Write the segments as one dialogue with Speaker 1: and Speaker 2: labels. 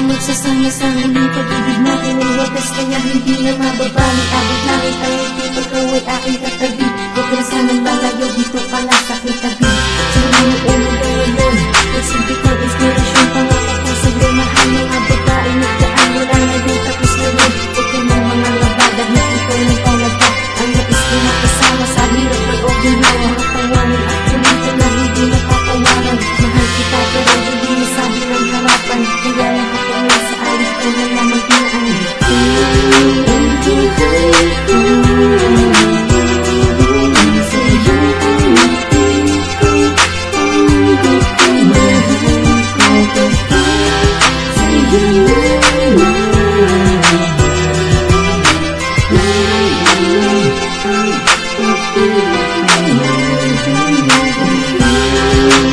Speaker 1: Magsasama sa huli, pag-ibig natin ay wagas, kaya hindi na mababalik. Abot langit ang ngiti, pagkaw ay aking katabi. Huwag ka na sanang lalayo, dito ka lang sa aking tabi. Sa mga unang ngayon, nagsilbi kang inspirasyon. Pangako ko sa'yo, mahal mga babae, nagdaan mo lang ngayon, tapos na rin. Huwag ka ng mga laba, dahil ikaw ng talaga ang nais ko makasama sa hirap ng o ginawa. Matawanan at kulitan na hindi natatawaran. Mahal kita pero hindi masabi ng harapan, kaya lahat sa alis ko na lamang tinaan. Ang buhay ko sa'yo ang ngiti ko, ang buko mahal ko pa sa'yo naman.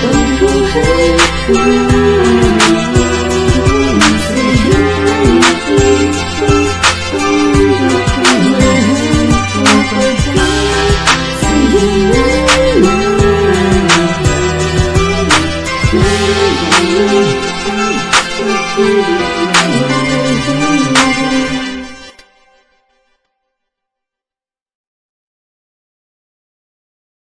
Speaker 1: Ang buhay ko Thank you.